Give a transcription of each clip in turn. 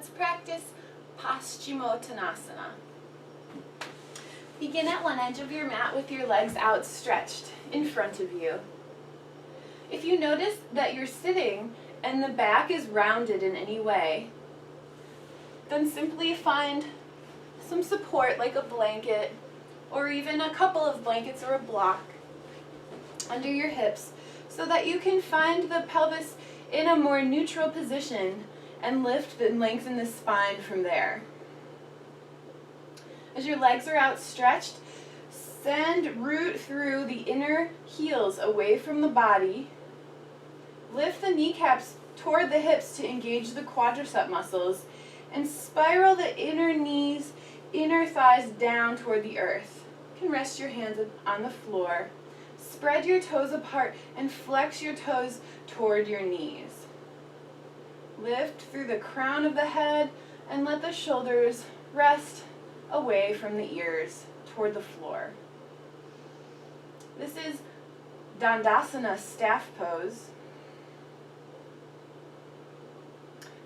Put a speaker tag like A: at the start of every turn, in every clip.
A: Let's practice Paschimottanasana. Begin at one edge of your mat with your legs outstretched in front of you. If you notice that you're sitting and the back is rounded in any way, then simply find some support like a blanket or even a couple of blankets or a block under your hips so that you can find the pelvis in a more neutral position and lift and lengthen the spine from there. As your legs are outstretched, send root through the inner heels away from the body. Lift the kneecaps toward the hips to engage the quadricep muscles, and spiral the inner knees, inner thighs down toward the earth. You can rest your hands on the floor. Spread your toes apart and flex your toes toward your knees. Lift through the crown of the head and let the shoulders rest away from the ears toward the floor. This is Dandasana staff pose.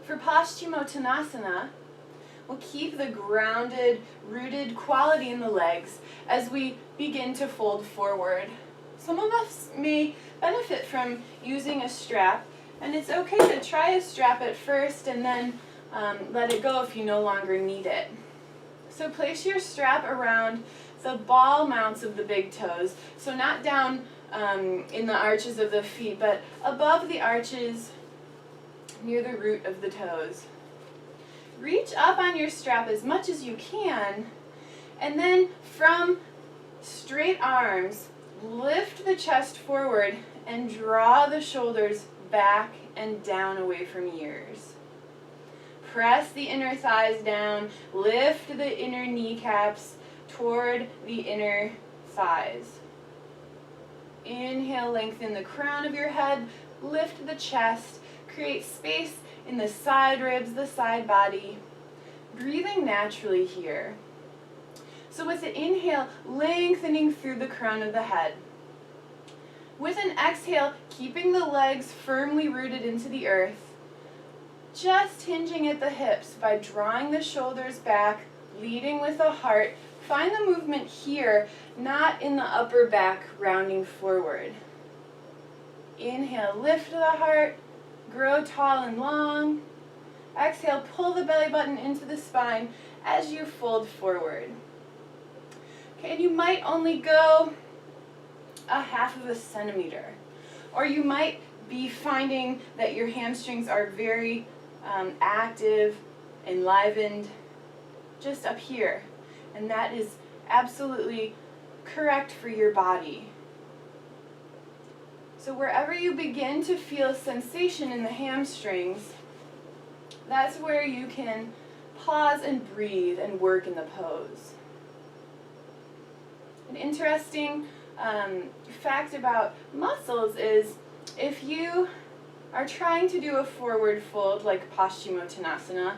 A: For Paschimottanasana, we'll keep the grounded, rooted quality in the legs as we begin to fold forward. Some of us may benefit from using a strap, and it's okay to try a strap at first and then let it go if you no longer need it. So place your strap around the ball mounts of the big toes, so not down in the arches of the feet, but above the arches near the root of the toes. Reach up on your strap as much as you can, and then from straight arms, lift the chest forward and draw the shoulders back and down away from ears. Press the inner thighs down, lift the inner kneecaps toward the inner thighs. Inhale, lengthen the crown of your head, lift the chest, create space in the side ribs, the side body. Breathing naturally here. So with the inhale, lengthening through the crown of the head. With an exhale, keeping the legs firmly rooted into the earth, just hinging at the hips by drawing the shoulders back, leading with the heart. Find the movement here, not in the upper back, rounding forward. Inhale, lift the heart, grow tall and long. Exhale, pull the belly button into the spine as you fold forward. Okay, and you might only go a half of a centimeter, or you might be finding that your hamstrings are very active, enlivened, just up here, and that is absolutely correct for your body. So wherever you begin to feel sensation in the hamstrings, that's where you can pause and breathe and work in the pose. An interesting fact about muscles is if you are trying to do a forward fold like Paschimottanasana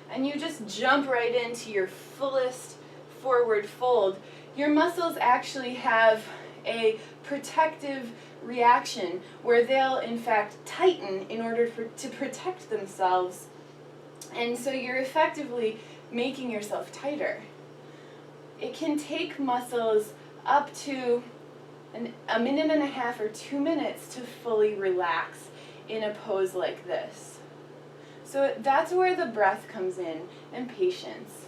A: and you just jump right into your fullest forward fold, your muscles actually have a protective reaction where they'll in fact tighten in order to protect themselves, and so you're effectively making yourself tighter. It can take muscles up to a minute and a half or 2 minutes to fully relax in a pose like this. So that's where the breath comes in and patience.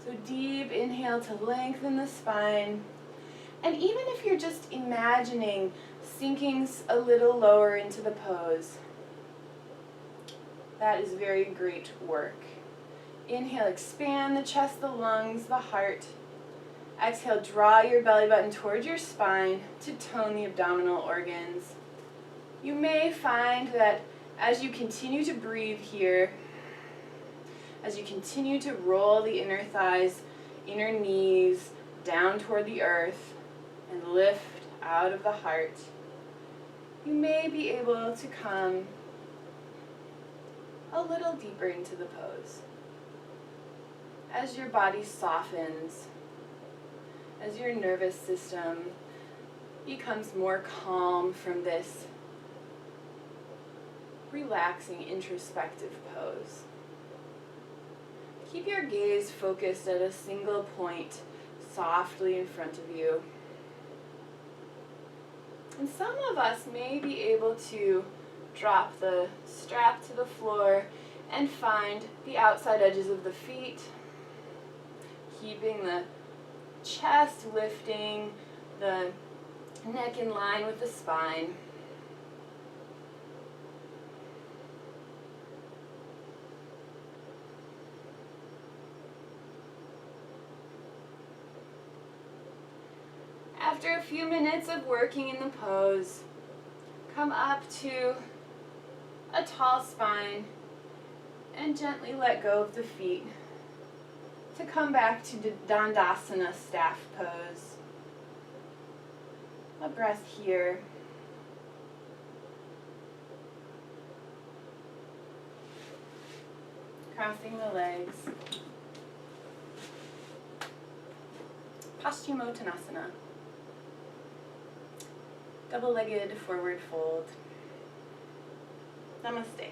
A: So deep inhale to lengthen the spine. And even if you're just imagining sinking a little lower into the pose, that is very great work. Inhale, expand the chest, the lungs, the heart. Exhale, draw your belly button towards your spine to tone the abdominal organs. You may find that as you continue to breathe here, as you continue to roll the inner thighs, inner knees down toward the earth and lift out of the heart, you may be able to come a little deeper into the pose. As your body softens, as your nervous system becomes more calm from this relaxing introspective pose. Keep your gaze focused at a single point softly in front of you. And some of us may be able to drop the strap to the floor and find the outside edges of the feet, keeping the chest lifting, the neck in line with the spine. After a few minutes of working in the pose, come up to a tall spine and gently let go of the feet to come back to Dandasana staff pose. A breath here. Crossing the legs. Paschimottanasana. Double-legged forward fold. Namaste.